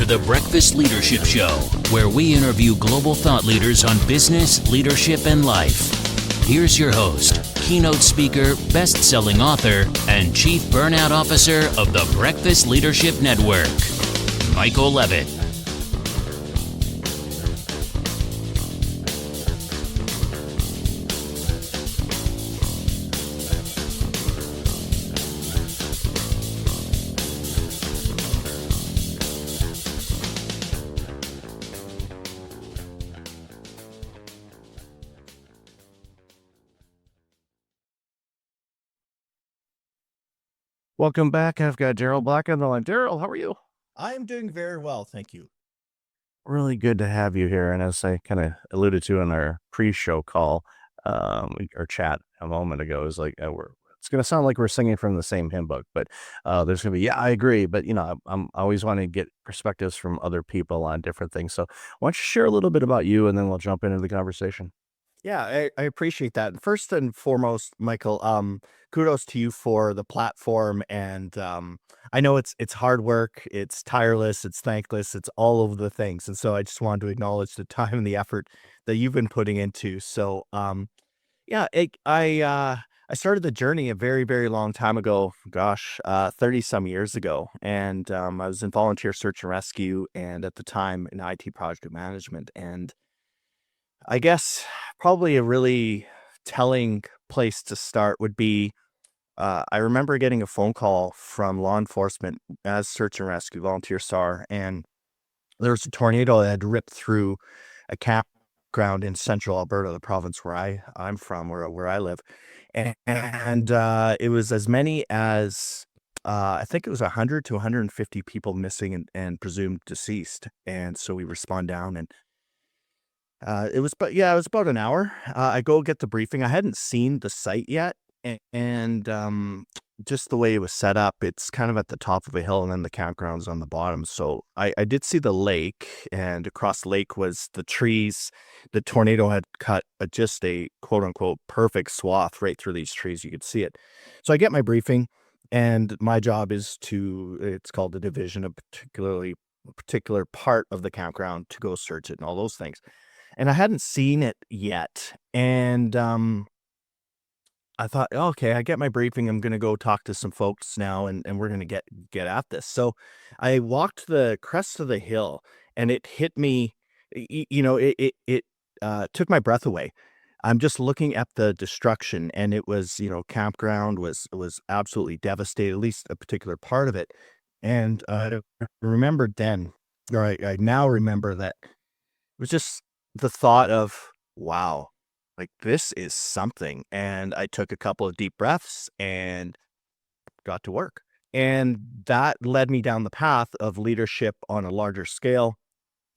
to the Breakfast Leadership Show, where we interview global thought leaders on business, leadership, and life. Here's your host, keynote speaker, best-selling author, and chief burnout officer of the Breakfast Leadership Network, Michael Levitt. Welcome back. I've got Daryl Black on the line. Daryl, how are you? I'm doing very well, thank you. Really good to have you here. And as I kind of alluded to in our pre-show call, or chat a moment ago, is like it's going to sound like we're singing from the same hymn book, but there's going to be, I agree. But, I'm always wanting to get perspectives from other people on different things. So why don't you share a little bit about you, and then we'll jump into the conversation. Yeah, I appreciate that. First and foremost, Michael, kudos to you for the platform. And I know it's hard work, it's tireless, it's thankless, it's all of the things. And so I just wanted to acknowledge the time and the effort that you've been putting into. So yeah, I started the journey a very, very long time ago. Gosh, 30 some years ago, and I was in volunteer search and rescue, and at the time in IT project management. And I guess probably a really telling place to start would be I remember getting a phone call from law enforcement as search and rescue volunteer SAR, and there was a tornado that had ripped through a campground in central Alberta, the province where I'm from, where I live, and it was as many as I think it was 100 to 150 people missing and presumed deceased, and so we respond down and it was, but yeah, it was about an hour. I go get the briefing. I hadn't seen the site yet, and just the way it was set up, it's kind of at the top of a hill, and then the campground's on the bottom. So I did see the lake, and across the lake was the trees. The tornado had cut just a quote unquote perfect swath right through these trees. You could see it. So I get my briefing, and my job is it's called the division, a particular part of the campground to go search it and all those things. And I hadn't seen it yet, and, I thought, "Oh, okay, I get my briefing, I'm gonna go talk to some folks now, and we're gonna get at this." So, I walked the crest of the hill, and it hit me, it took my breath away. I'm just looking at the destruction, and it was, campground was absolutely devastated, at least a particular part of it, and, I remembered then, or I now remember that it was just the thought of, wow, like this is something. And I took a couple of deep breaths and got to work. And that led me down the path of leadership on a larger scale,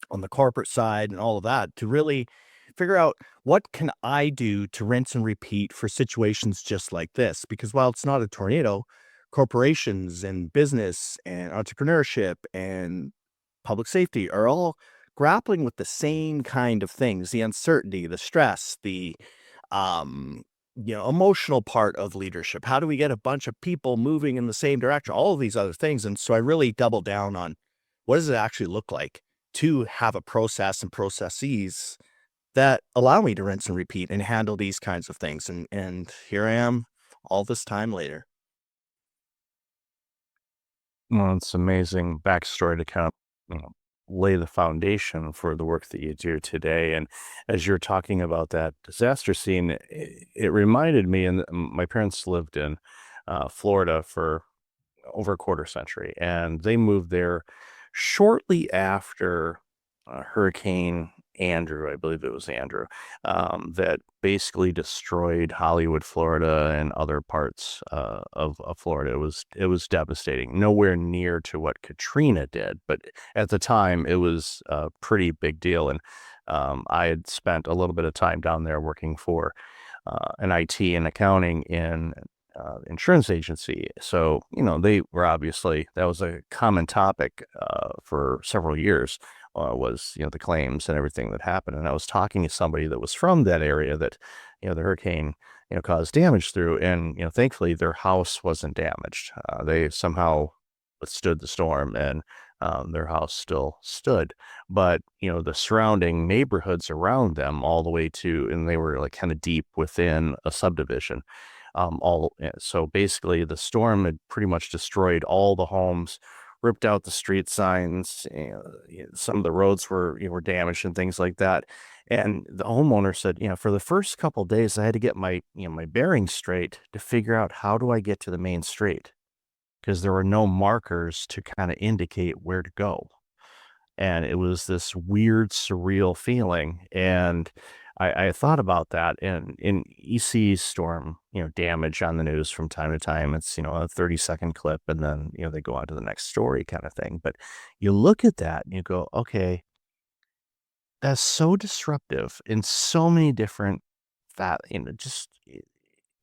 on the corporate side and all of that, to really figure out what can I do to rinse and repeat for situations just like this. Because while it's not a tornado, corporations and business and entrepreneurship and public safety are all grappling with the same kind of things, the uncertainty, the stress, the um emotional part of leadership. How do we get a bunch of people moving in the same direction? All of these other things. And so I really doubled down on what does it actually look like to have a process and processes that allow me to rinse and repeat and handle these kinds of things. And here I am all this time later. Well, it's amazing backstory to kind of, lay the foundation for the work that you do today. And as you're talking about that disaster scene, it reminded me, and my parents lived in Florida for over a quarter century, and they moved there shortly after Hurricane Andrew, I believe it was Andrew, that basically destroyed Hollywood, Florida, and other parts of Florida. It was devastating. Nowhere near to what Katrina did, but at the time it was a pretty big deal. And I had spent a little bit of time down there working for an IT and accounting in insurance agency. So, they were obviously, that was a common topic for several years, was, the claims and everything that happened. And I was talking to somebody that was from that area that, the hurricane, caused damage through. And, thankfully their house wasn't damaged. They somehow withstood the storm and Their house still stood, but the surrounding neighborhoods around them, all the way to, and they were like kind of deep within a subdivision. So basically, the storm had pretty much destroyed all the homes, ripped out the street signs. Some of the roads were damaged and things like that. And the homeowner said, for the first couple of days, I had to get my bearings straight to figure out how do I get to the main street, because there were no markers to kind of indicate where to go. And it was this weird, surreal feeling. And I thought about that. And you see storm, damage on the news from time to time. It's, a 30-second clip, and then, they go on to the next story kind of thing. But you look at that and you go, okay, that's so disruptive in so many different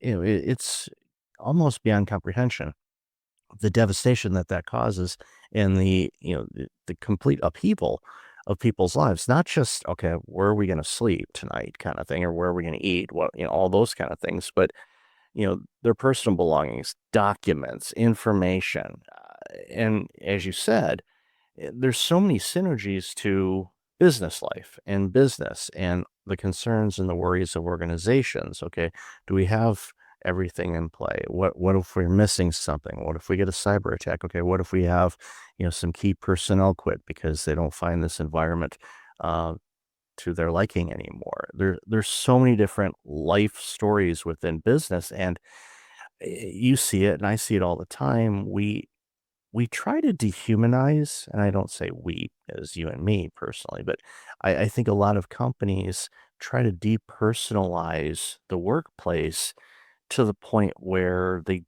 it's almost beyond comprehension, the devastation that causes, and the complete upheaval of people's lives. Not just, okay, where are we going to sleep tonight kind of thing, or where are we going to eat, all those kind of things, but their personal belongings, documents, information. And as you said, there's so many synergies to business life and business and the concerns and the worries of organizations. Okay, do we have everything in play? What if we're missing something? What if we get a cyber attack? Okay, what if we have some key personnel quit because they don't find this environment to their liking anymore? There's so many different life stories within business, and you see it and I see it all the time. We try to dehumanize, and I don't say we as you and me personally, but I think a lot of companies try to depersonalize the workplace to the point where they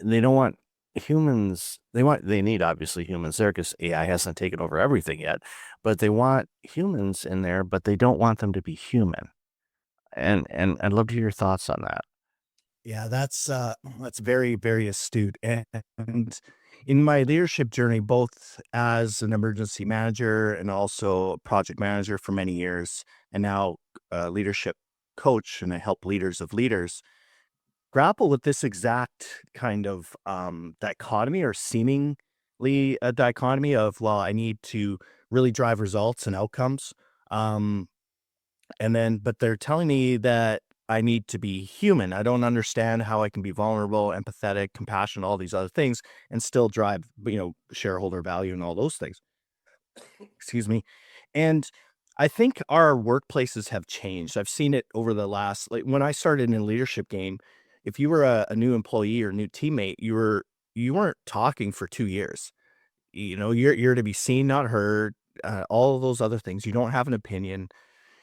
don't want humans. They need obviously humans there because AI hasn't taken over everything yet, but they want humans in there, but they don't want them to be human. And I'd love to hear your thoughts on that. Yeah, that's very, very astute. And in my leadership journey, both as an emergency manager and also a project manager for many years, and now a leadership coach, and I help leaders of leaders grapple with this exact kind of dichotomy, or seemingly a dichotomy of, well, I need to really drive results and outcomes. Um, but they're telling me that I need to be human. I don't understand how I can be vulnerable, empathetic, compassionate, all these other things, and still drive, shareholder value and all those things. Excuse me. And I think our workplaces have changed. I've seen it over the last, like when I started in a leadership game, if you were a new employee or new teammate, you weren't talking for 2 years. You're to be seen, not heard, all of those other things. You don't have an opinion.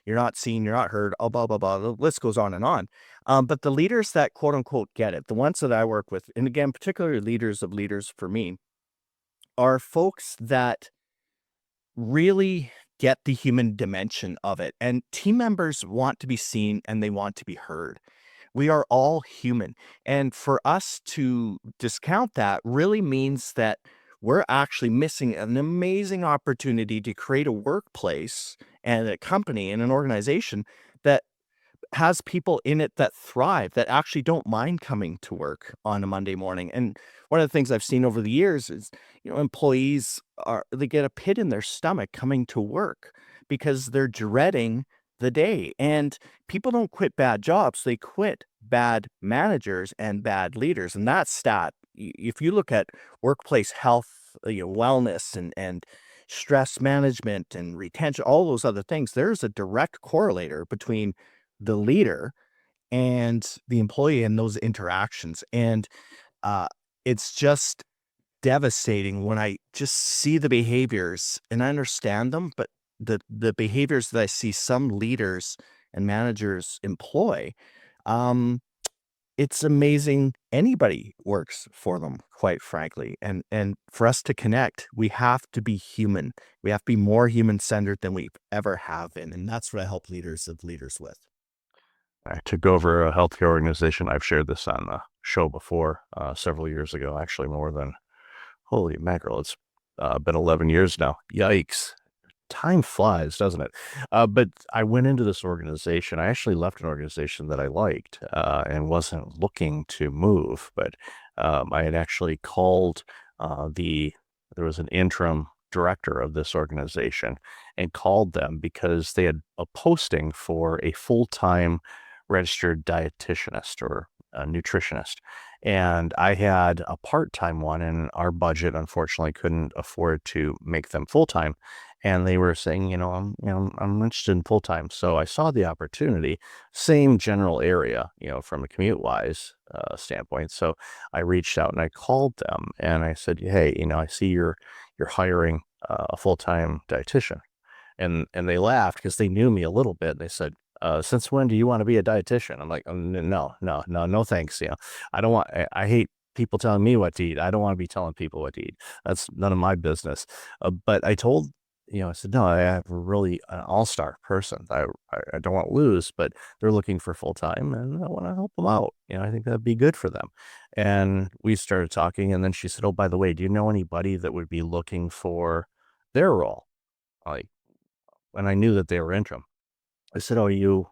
You're not seen, you're not heard, blah, blah, blah. The list goes on and on. But the leaders that quote unquote get it, the ones that I work with, and again, particularly leaders of leaders for me, are folks that really get the human dimension of it. And team members want to be seen and they want to be heard. We are all human. And for us to discount that really means that we're actually missing an amazing opportunity to create a workplace and a company and an organization that has people in it that thrive, that actually don't mind coming to work on a Monday morning. And one of the things I've seen over the years is, employees they get a pit in their stomach coming to work because they're dreading the day. And people don't quit bad jobs, they quit bad managers and bad leaders. And that stat, if you look at workplace health, wellness and stress management and retention, all those other things, there's a direct correlator between the leader and the employee and those interactions. And uh, it's just devastating when I just see the behaviors and I understand them, but the behaviors that I see some leaders and managers employ, um, it's amazing anybody works for them, quite frankly. And for us to connect, we have to be human. We have to be more human centered than we ever have been. And that's what I help leaders of leaders with. I took over a healthcare organization. I've shared this on the show before, several years ago, actually more than, holy mackerel, it's been 11 years now. Yikes. Time flies, doesn't it? But I went into this organization. I actually left an organization that I liked and wasn't looking to move, but I had actually called the there was an interim director of this organization, and called them because they had a posting for a full-time registered dietitianist or a nutritionist. And I had a part-time one, and our budget unfortunately couldn't afford to make them full-time. And they were saying, I'm interested in full-time. So I saw the opportunity, same general area, from a commute-wise standpoint. So I reached out and I called them and I said, hey, I see you're hiring a full-time dietitian. And they laughed because they knew me a little bit. They said, since when do you want to be a dietitian? I'm like, no, thanks. I don't want, I hate people telling me what to eat. I don't want to be telling people what to eat. That's none of my business. But I told, I said, no, I have really an all-star person. I don't want to lose, but they're looking for full-time and I want to help them out. I think that'd be good for them. And we started talking, and then she said, oh, by the way, do you know anybody that would be looking for their role? Like, and I knew that they were interim. I said, oh, you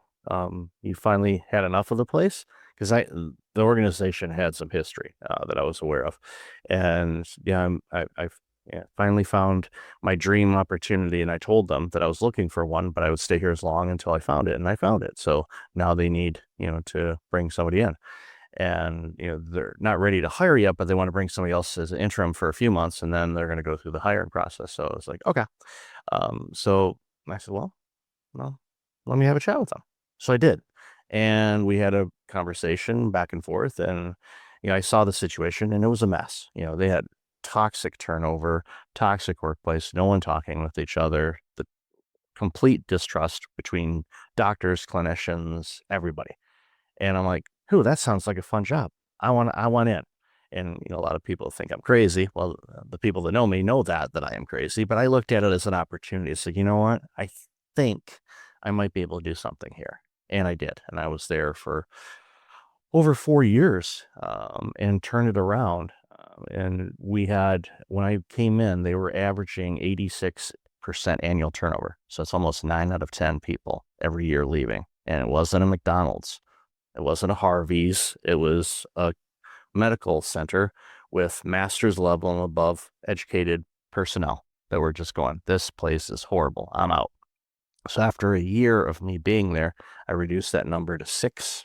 finally had enough of the place? Because the organization had some history that I was aware of. And I've finally found my dream opportunity, and I told them that I was looking for one, but I would stay here as long until I found it, and I found it. So now they need, to bring somebody in. And, they're not ready to hire yet, but they want to bring somebody else as an interim for a few months, and then they're going to go through the hiring process. So I was like, okay. So I said, well, let me have a chat with them. So I did. And we had a conversation back and forth, and, I saw the situation, and it was a mess. They had toxic turnover, toxic workplace, no one talking with each other, the complete distrust between doctors, clinicians, everybody. And I'm like, that sounds like a fun job. I want in. And, a lot of people think I'm crazy. Well, the people that know me know that I am crazy, but I looked at it as an opportunity. So, you know what? I think I might be able to do something here. And I did. And I was there for over 4 years, and turned it around. And when I came in, they were averaging 86% annual turnover. So it's almost 9 out of 10 people every year leaving. And it wasn't a McDonald's. It wasn't a Harvey's. It was a medical center with master's level and above educated personnel that were just going, this place is horrible. I'm out. So after a year of me being there, I reduced that number to 6%.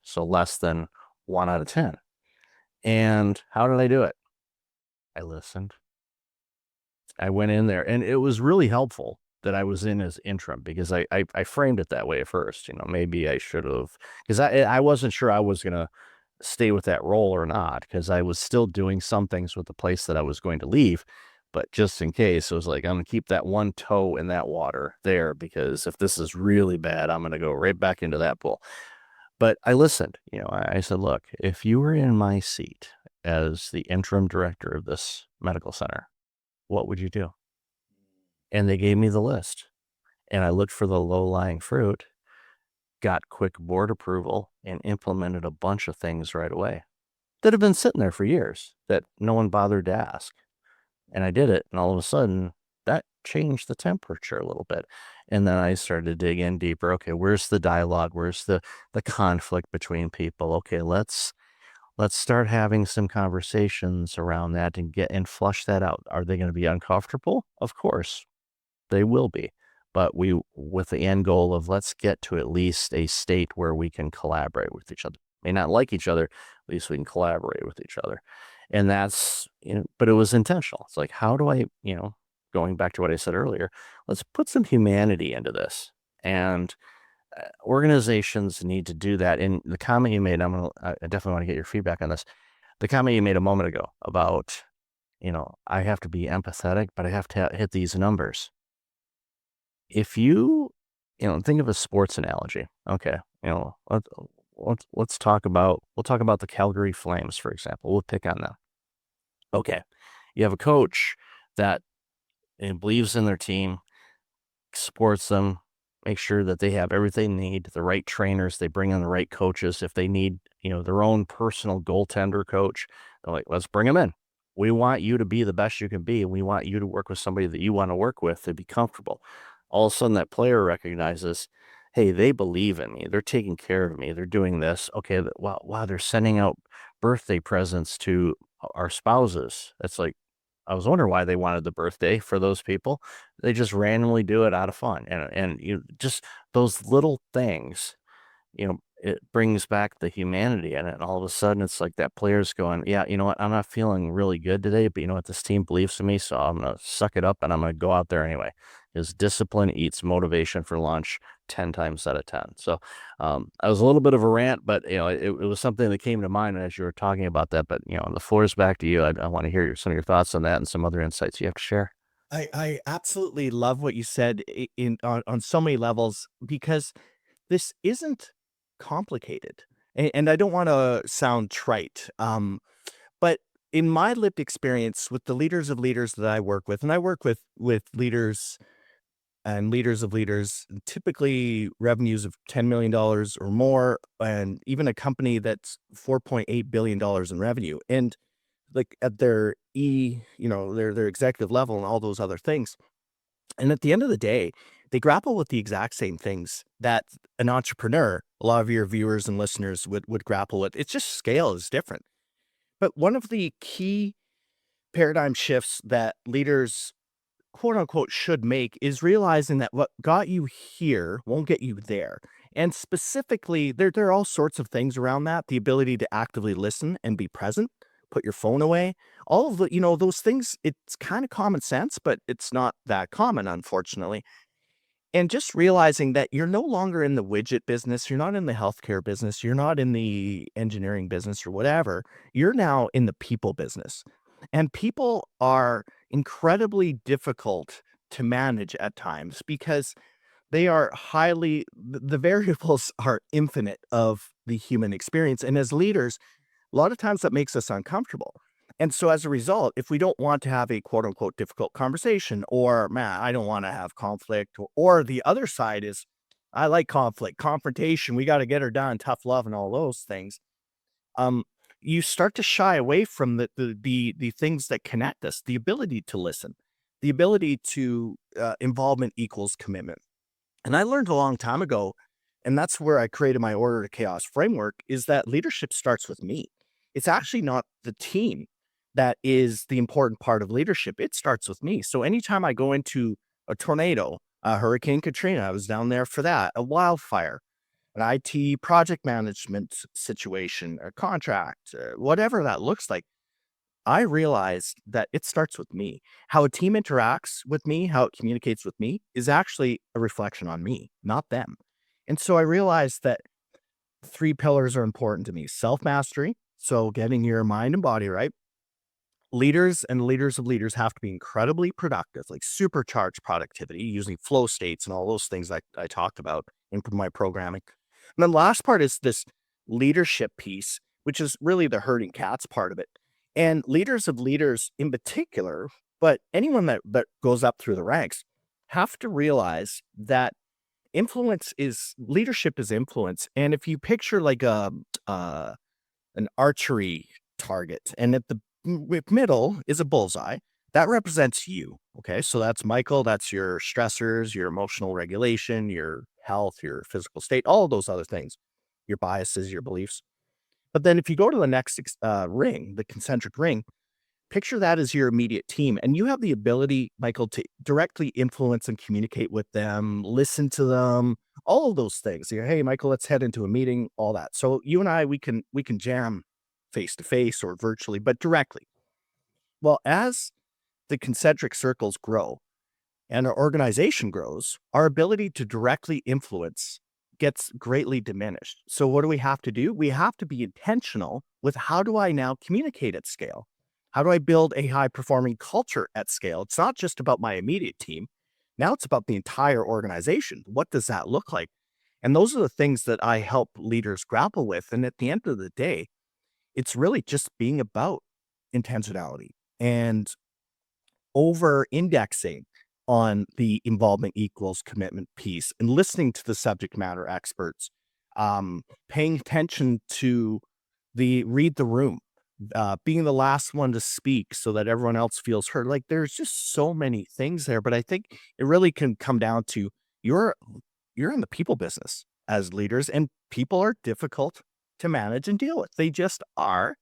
So less than 1 out of 10. And how did I do it? I listened. I went in there, and it was really helpful that I was in as interim, because I framed it that way at first. Maybe I should have, because I wasn't sure I was going to stay with that role or not, because I was still doing some things with the place that I was going to leave. But just in case, it was like, I'm going to keep that one toe in that water there, because if this is really bad, I'm going to go right back into that pool. But I listened. I said, look, if you were in my seat as the interim director of this medical center, what would you do? And they gave me the list. And I looked for the low-lying fruit, got quick board approval, and implemented a bunch of things right away that have been sitting there for years that no one bothered to ask. And I did it, and all of a sudden, that changed the temperature a little bit. And then I started to dig in deeper. Okay, where's the dialogue? Where's the conflict between people? Okay, let's start having some conversations around that and flush that out. Are they going to be uncomfortable? Of course, they will be. But with the end goal of, let's get to at least a state where we can collaborate with each other. May not like each other, at least we can collaborate with each other. And that's, but it was intentional. It's like, how do I, going back to what I said earlier, let's put some humanity into this. And organizations need to do that. And the comment you made, I definitely want to get your feedback on this. The comment you made a moment ago about, I have to be empathetic, but I have to hit these numbers. If you, think of a sports analogy. Okay. We'll talk about the Calgary Flames, for example. We'll pick on them. Okay. You have a coach that believes in their team, supports them, make sure that they have everything they need, the right trainers, they bring in the right coaches. If they need, their own personal goaltender coach, they're like, let's bring them in. We want you to be the best you can be, and we want you to work with somebody that you want to work with to be comfortable. All of a sudden, that player recognizes, hey, they believe in me. They're taking care of me. They're doing this. Okay, wow, they're sending out birthday presents to our spouses. That's like, I was wondering why they wanted the birthday for those people. They just randomly do it out of fun. And you just those little things, it brings back the humanity in it. And all of a sudden it's like that player's going, yeah, you know what? I'm not feeling really good today, but you know what? This team believes in me. So I'm going to suck it up and I'm going to go out there anyway. Because discipline eats motivation for lunch 10 times out of 10. So I was a little bit of a rant, but it was something that came to mind as you were talking about that. But the floor is back to you. I want to hear some of your thoughts on that and some other insights you have to share. I absolutely love what you said on so many levels, because this isn't complicated. And I don't want to sound trite, but in my lived experience with the leaders of leaders that I work with, and I work with leaders and leaders of leaders, typically revenues of $10 million or more, and even a company that's $4.8 billion in revenue, and like at their their executive level and all those other things. And at the end of the day, they grapple with the exact same things that an entrepreneur, a lot of your viewers and listeners would grapple with. It's just scale is different. But one of the key paradigm shifts that leaders, quote unquote, should make is realizing that what got you here won't get you there. And specifically, there are all sorts of things around that: the ability to actively listen and be present, put your phone away, all of the, those things. It's kind of common sense, but it's not that common, unfortunately. And just realizing that you're no longer in the widget business, you're not in the healthcare business, you're not in the engineering business or whatever. You're now in the people business. And people are incredibly difficult to manage at times because they are the variables are infinite of the human experience. And as leaders, a lot of times that makes us uncomfortable. And so as a result, if we don't want to have a quote unquote difficult conversation, or man, I don't want to have conflict, or the other side is, I like conflict, confrontation, we got to get her done, tough love, and all those things. Um, you start to shy away from the things that connect us, the ability to listen, the ability to involvement equals commitment. And I learned a long time ago, and that's where I created my order to chaos framework, is that leadership starts with me. It's actually not the team that is the important part of leadership. It starts with me. So anytime I go into a tornado, a Hurricane Katrina, I was down there for that, a wildfire, an IT project management situation, a contract, whatever that looks like, I realized that it starts with me. How a team interacts with me, how it communicates with me, is actually a reflection on me, not them. And so I realized that three pillars are important to me: self mastery, so getting your mind and body right. Leaders and leaders of leaders have to be incredibly productive, like supercharged productivity using flow states and all those things I talked about in my programming. And then the last part is this leadership piece, which is really the herding cats part of it. And leaders of leaders in particular, but anyone that goes up through the ranks, have to realize that leadership is influence. And if you picture like uh, an archery target, and at the middle is a bullseye, that represents you. Okay, so that's Michael, that's your stressors, your emotional regulation, your health, your physical state, all of those other things, your biases, your beliefs. But then if you go to the next ring, the concentric ring, picture that as your immediate team. And you have the ability, Michael, to directly influence and communicate with them, listen to them, all of those things. Hey, Michael, let's head into a meeting, all that. So you and I, we can jam face to face or virtually, but directly. Well, as the concentric circles grow and our organization grows, our ability to directly influence gets greatly diminished. So what do we have to do? We have to be intentional with, how do I now communicate at scale? How do I build a high performing culture at scale? It's not just about my immediate team. Now it's about the entire organization. What does that look like? And those are the things that I help leaders grapple with. And at the end of the day, it's really just being about intentionality and over indexing on the involvement equals commitment piece, and listening to the subject matter experts, paying attention to the read the room, being the last one to speak so that everyone else feels heard. Like, there's just so many things there, but I think it really can come down to, you're you're in the people business as leaders, and people are difficult to manage and deal with. They just are.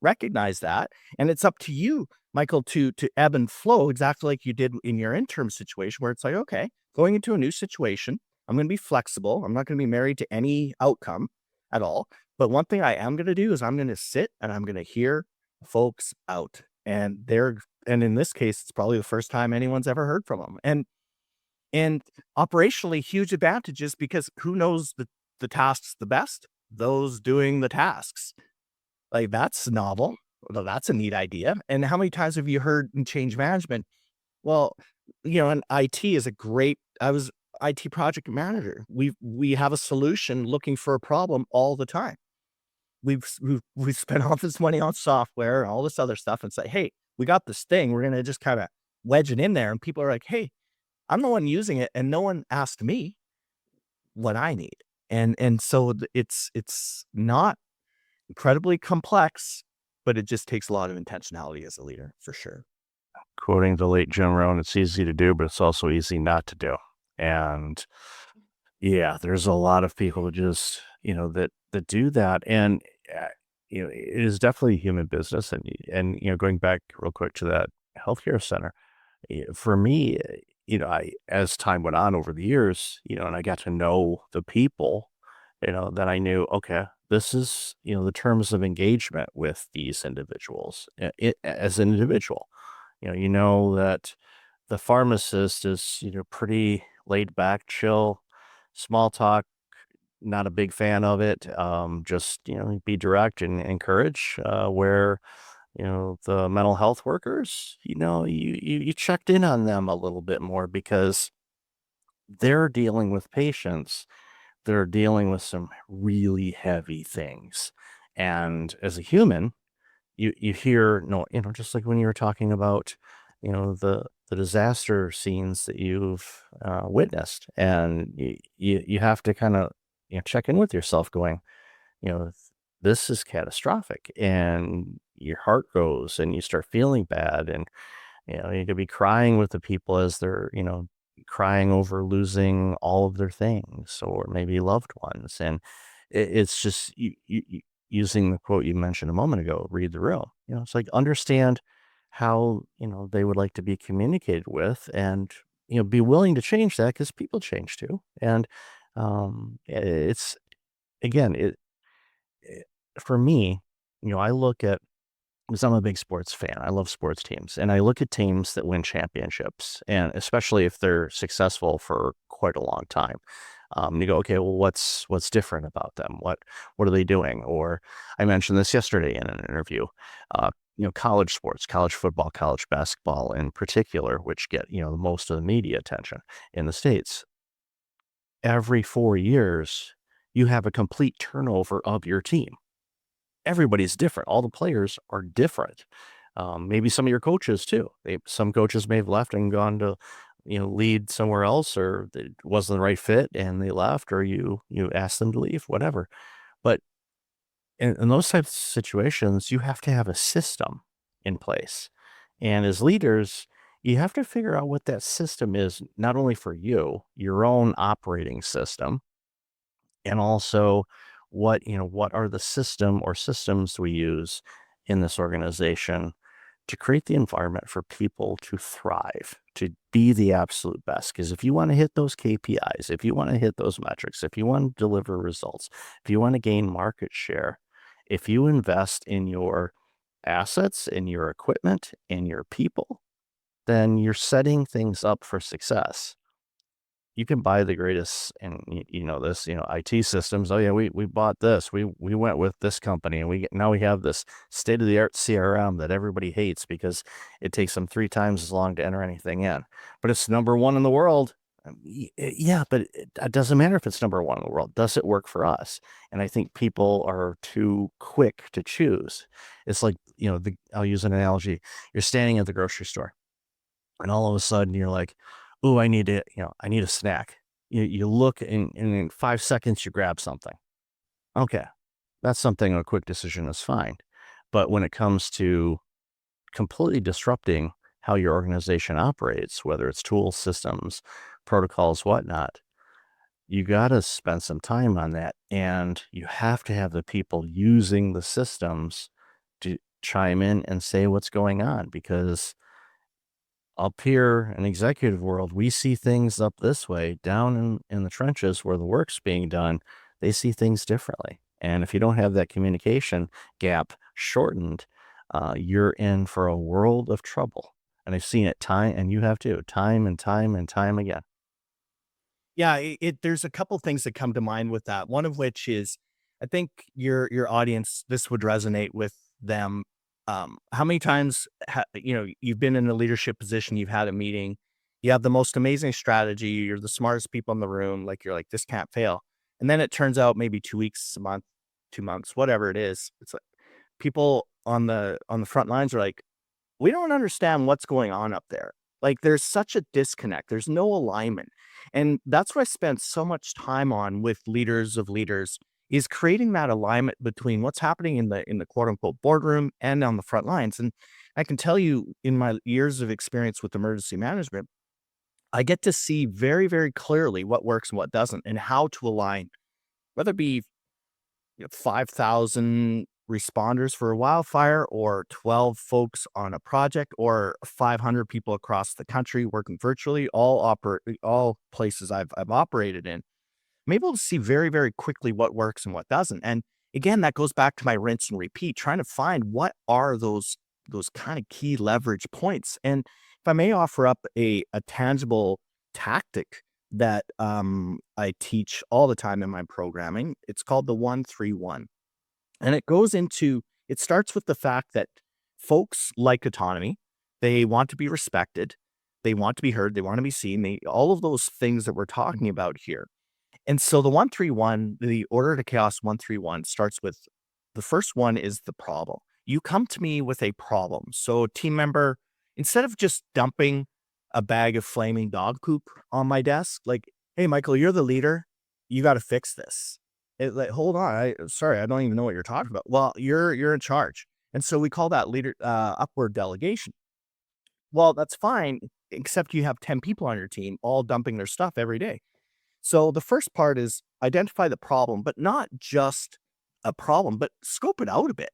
recognize that. And it's up to you, Michael, to ebb and flow exactly like you did in your interim situation, where it's like, okay, going into a new situation, I'm going to be flexible. I'm not going to be married to any outcome at all. But one thing I am going to do is I'm going to sit and I'm going to hear folks out. And in this case, it's probably the first time anyone's ever heard from them. And operationally, huge advantages, because who knows the tasks the best? Those doing the tasks. Like, that's novel. Well, that's a neat idea. And how many times have you heard in change management? Well, and IT is I was IT project manager. We have a solution looking for a problem all the time. We've spent all this money on software and all this other stuff, and say, hey, we got this thing. We're gonna just kind of wedge it in there, and people are like, hey, I'm the one using it, and no one asked me what I need. And so it's not incredibly complex, but it just takes a lot of intentionality as a leader, for sure. Quoting the late Jim Rohn, it's easy to do, but it's also easy not to do. And yeah, there's a lot of people who just, that do that. And, it is definitely human business. And, going back real quick to that healthcare center, for me, as time went on over the years, and I got to know the people, then I knew, okay, this is, the terms of engagement with these individuals as an individual. That the pharmacist is, pretty laid back, chill, small talk, not a big fan of it. Just, be direct and encourage, where, the mental health workers, you checked in on them a little bit more, because they're dealing with patients. They're dealing with some really heavy things. And as a human, you hear, no, just like when you were talking about, the disaster scenes that you've witnessed, and you have to kind of, check in with yourself, going, you know, this is catastrophic, and your heart goes, and you start feeling bad, and you could be crying with the people as they're, crying over losing all of their things, or maybe loved ones. And it's just using the quote you mentioned a moment ago, read the room. It's like, understand how, they would like to be communicated with, and, be willing to change that, because people change too. And it's, again, it for me, I look at, because I'm a big sports fan. I love sports teams, and I look at teams that win championships, and especially if they're successful for quite a long time. You go, okay, well, what's different about them? What are they doing? Or I mentioned this yesterday in an interview. College sports, college football, college basketball in particular, which get most of the media attention in the States. Every 4 years, you have a complete turnover of your team. Everybody's different. All the players are different. Maybe some of your coaches too. Some coaches may have left and gone to, lead somewhere else, or it wasn't the right fit and they left, or you asked them to leave, whatever. But in those types of situations, you have to have a system in place. And as leaders, you have to figure out what that system is, not only for you, your own operating system, and also what are the system or systems we use in this organization to create the environment for people to thrive, to be the absolute best. Because if you want to hit those KPIs, if you want to hit those metrics, if you want to deliver results, if you want to gain market share, if you invest in your assets, in your equipment, in your people, then you're setting things up for success. You can buy the greatest, and this, IT systems. Oh yeah, we bought this. We went with this company, and now we have this state of the art CRM that everybody hates, because it takes them 3 times as long to enter anything in. But it's number 1 in the world. Yeah, but it doesn't matter if it's number 1 in the world. Does it work for us? And I think people are too quick to choose. It's like, I'll use an analogy. You're standing at the grocery store, and all of a sudden you're like, "Ooh, I need a snack." You look, and in 5 seconds you grab something. Okay, that's something, a quick decision is fine. But when it comes to completely disrupting how your organization operates, whether it's tools, systems, protocols, whatnot, you got to spend some time on that, and you have to have the people using the systems chime in and say what's going on, because up here in executive world, we see things up this way. Down in the trenches where the work's being done, they see things differently. And if you don't have that communication gap shortened, you're in for a world of trouble. And I've seen it time, and you have too, time and time and time again. Yeah, there's a couple things that come to mind with that. One of which is, I think your audience, this would resonate with them. How many times you've been in a leadership position, you've had a meeting, you have the most amazing strategy, you're the smartest people in the room, like you're like, this can't fail, and then it turns out maybe 2 weeks, a month, 2 months, whatever it is, it's like people on the front lines are like, we don't understand what's going on up there. Like there's such a disconnect. There's no alignment. And that's what I spent so much time on with leaders of leaders, is creating that alignment between what's happening in the quote unquote boardroom and on the front lines. And I can tell you, in my years of experience with emergency management, I get to see very, very clearly what works and what doesn't, and how to align, whether it be 5,000 responders for a wildfire, or 12 folks on a project, or 500 people across the country working virtually, all places I've operated in. I'm able to see very, very quickly what works and what doesn't. And again, that goes back to my rinse and repeat, trying to find what are those kind of key leverage points. And if I may offer up a tangible tactic that I teach all the time in my programming, it's called the 1-3-1. And it starts with the fact that folks like autonomy. They want to be respected. They want to be heard. They want to be seen. All of those things that we're talking about here. And so the 1-3-1, the order to chaos 1-3-1, starts with, the first one is the problem. You come to me with a problem. So team member, instead of just dumping a bag of flaming dog poop on my desk, like, hey, Michael, you're the leader. You got to fix this. Like, hold on. Sorry, I don't even know what you're talking about. Well, you're in charge. And so we call that leader upward delegation. Well, that's fine, except you have 10 people on your team all dumping their stuff every day. So the first part is identify the problem, but not just a problem, but scope it out a bit.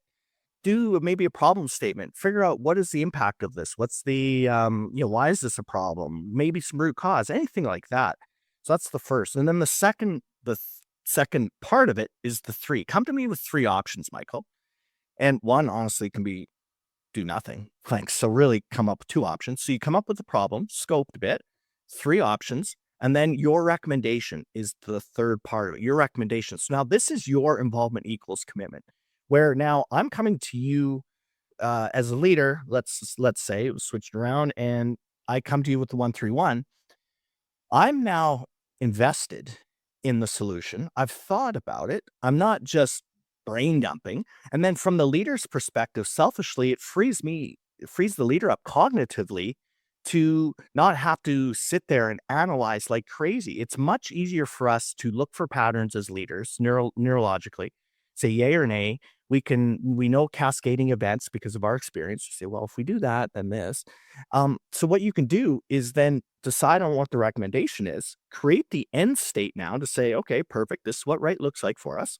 Do maybe a problem statement. Figure out, what is the impact of this? What's the, why is this a problem? Maybe some root cause, anything like that. So that's the first. And then the second part of it is the three. Come to me with three options, Michael. And one honestly can be do nothing. Thanks. So really come up with two options. So you come up with the problem, scoped a bit, three options, and then your recommendation is the third part of it. Your recommendation. So now this is your involvement equals commitment, where now I'm coming to you as a leader. Let's say it was switched around, and I come to you with the 1-3-1. I'm now invested in the solution. I've thought about it. I'm not just brain dumping. And then from the leader's perspective, selfishly, it frees the leader up cognitively to not have to sit there and analyze like crazy. It's much easier for us to look for patterns as leaders, neurologically, say yay or nay. We know cascading events because of our experience. You say, well, if we do that, then this. So what you can do is then decide on what the recommendation is, create the end state now to say, okay, perfect. This is what right looks like for us.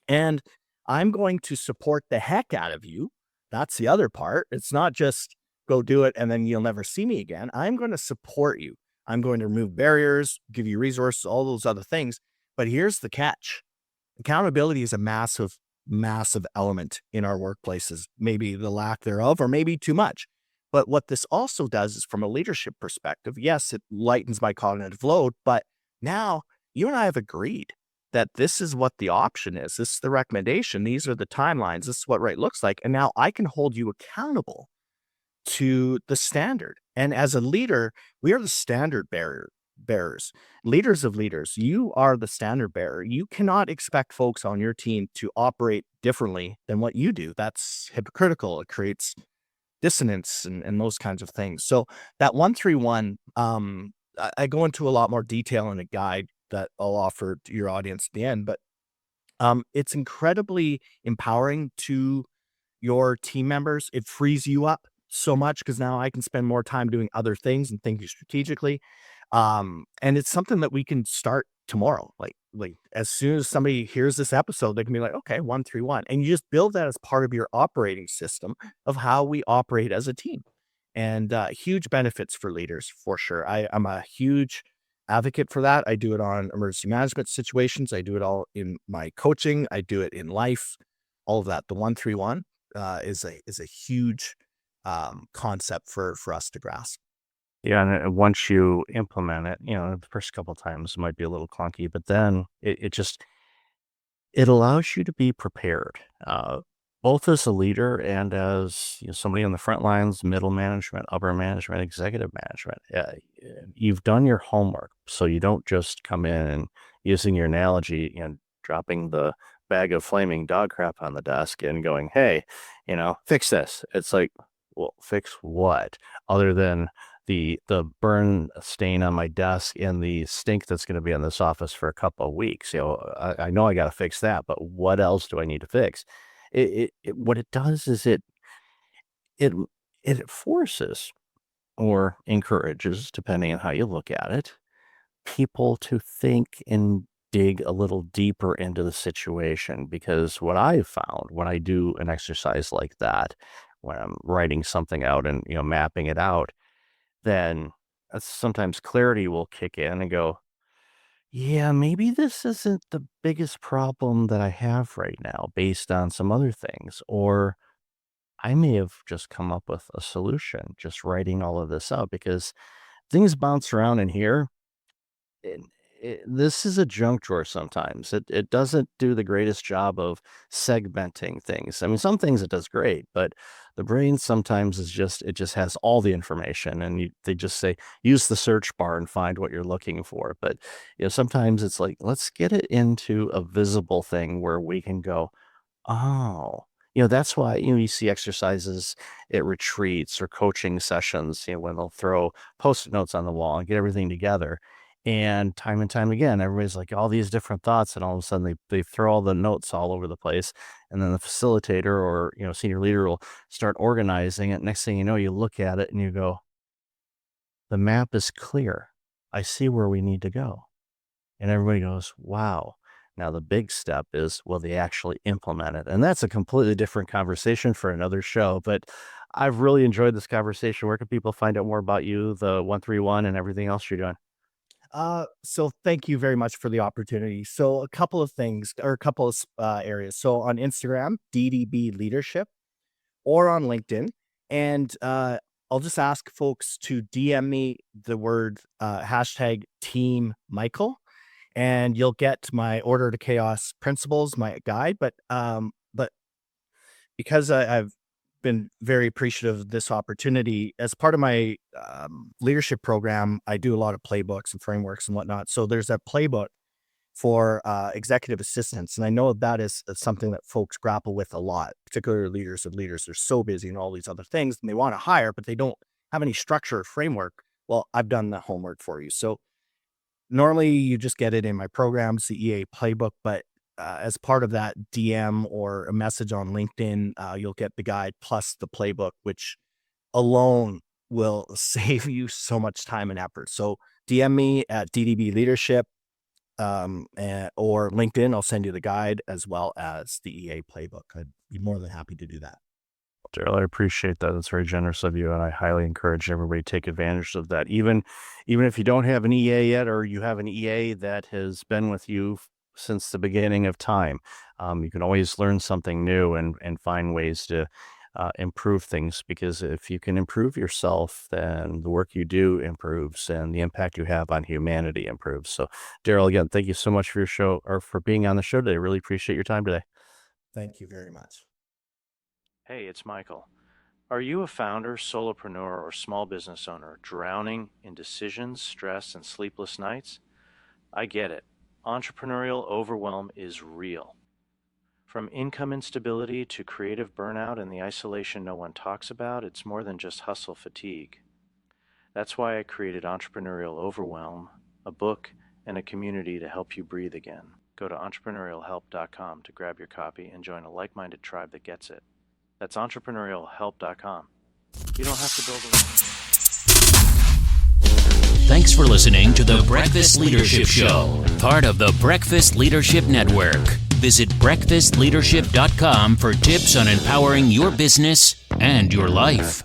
And I'm going to support the heck out of you. That's the other part. It's not just go do it and then you'll never see me again. I'm going to support you. I'm going to remove barriers, give you resources, all those other things. But here's the catch. Accountability is a massive, massive element in our workplaces, maybe the lack thereof, or maybe too much. But what this also does is, from a leadership perspective, yes, it lightens my cognitive load, but now you and I have agreed that this is what the option is. This is the recommendation. These are the timelines. This is what right looks like. And now I can hold you accountable to the standard. And as a leader, we are the standard bearers, leaders of leaders. You are the standard bearer. You cannot expect folks on your team to operate differently than what you do. That's hypocritical. It creates dissonance and those kinds of things. So that 1-3-1, I go into a lot more detail in a guide that I'll offer to your audience at the end, but it's incredibly empowering to your team members. It frees you up so much because now I can spend more time doing other things and thinking strategically. And it's something that we can start tomorrow. Like as soon as somebody hears this episode, they can be like, okay, 131. And you just build that as part of your operating system of how we operate as a team. And huge benefits for leaders for sure. I'm a huge advocate for that. I do it on emergency management situations. I do it all in my coaching. I do it in life. All of that. The 131 is a huge concept for us to grasp. Yeah, and once you implement it, the first couple of times it might be a little clunky, but then it allows you to be prepared, both as a leader and as somebody on the front lines, middle management, upper management, executive management. You've done your homework, so you don't just come in and using your analogy and dropping the bag of flaming dog crap on the desk and going, "Hey, fix this." It's like, well, fix what? Other than the burn stain on my desk and the stink that's going to be in this office for a couple of weeks. I know I got to fix that, but what else do I need to fix? What it does is it it forces or encourages, depending on how you look at it, people to think and dig a little deeper into the situation. Because what I've found when I do an exercise like that, when I'm writing something out and mapping it out, then sometimes clarity will kick in and go, yeah, maybe this isn't the biggest problem that I have right now based on some other things. Or I may have just come up with a solution just writing all of this out because things bounce around in here. And this is a junk drawer sometimes. It doesn't do the greatest job of segmenting things. I mean, some things it does great, but the brain sometimes it just has all the information, and they just say use the search bar and find what you're looking for. But sometimes it's like let's get it into a visible thing where we can go, oh, that's why, you see exercises at retreats or coaching sessions, when they'll throw post-it notes on the wall and get everything together. And time again, everybody's like all these different thoughts, and all of a sudden they throw all the notes all over the place. And then the facilitator or, senior leader will start organizing it. Next thing you know, you look at it and you go, the map is clear. I see where we need to go. And everybody goes, wow. Now, the big step is, will they actually implement it? And that's a completely different conversation for another show. But I've really enjoyed this conversation. Where can people find out more about you, the 131, and everything else you're doing? So thank you very much for the opportunity. So a couple of things or a couple of areas. So on Instagram, DDB Leadership, or on LinkedIn. And I'll just ask folks to DM me the word hashtag Team Michael, and you'll get my Order to Chaos principles, my guide. But because I've been very appreciative of this opportunity as part of my leadership program, I do a lot of playbooks and frameworks and whatnot. So there's a playbook for executive assistants. And I know that is something that folks grapple with a lot, particularly leaders of leaders. They're so busy and all these other things, and they want to hire, but they don't have any structure or framework. Well, I've done the homework for you. So normally you just get it in my programs, the EA playbook, but as part of that DM or a message on LinkedIn, you'll get the guide plus the playbook, which alone will save you so much time and effort. So DM me at DDB Leadership or LinkedIn. I'll send you the guide as well as the EA playbook. I'd be more than happy to do that. Daryl, I appreciate that. That's very generous of you, and I highly encourage everybody to take advantage of that. Even if you don't have an EA yet, or you have an EA that has been with you since the beginning of time, you can always learn something new and find ways to improve things. Because if you can improve yourself, then the work you do improves, and the impact you have on humanity improves. So, Daryl, again, thank you so much for your show or for being on the show today. Really appreciate your time today. Thank you very much. Hey, it's Michael. Are you a founder, solopreneur, or small business owner drowning in decisions, stress, and sleepless nights? I get it. Entrepreneurial overwhelm is real. From income instability to creative burnout and the isolation no one talks about, it's more than just hustle fatigue. That's why I created Entrepreneurial Overwhelm, a book and a community to help you breathe again. Go to entrepreneurialhelp.com to grab your copy and join a like-minded tribe that gets it. That's entrepreneurialhelp.com. You don't have to build alone. Thanks for listening to the Breakfast Leadership Show, part of the Breakfast Leadership Network. Visit breakfastleadership.com for tips on empowering your business and your life.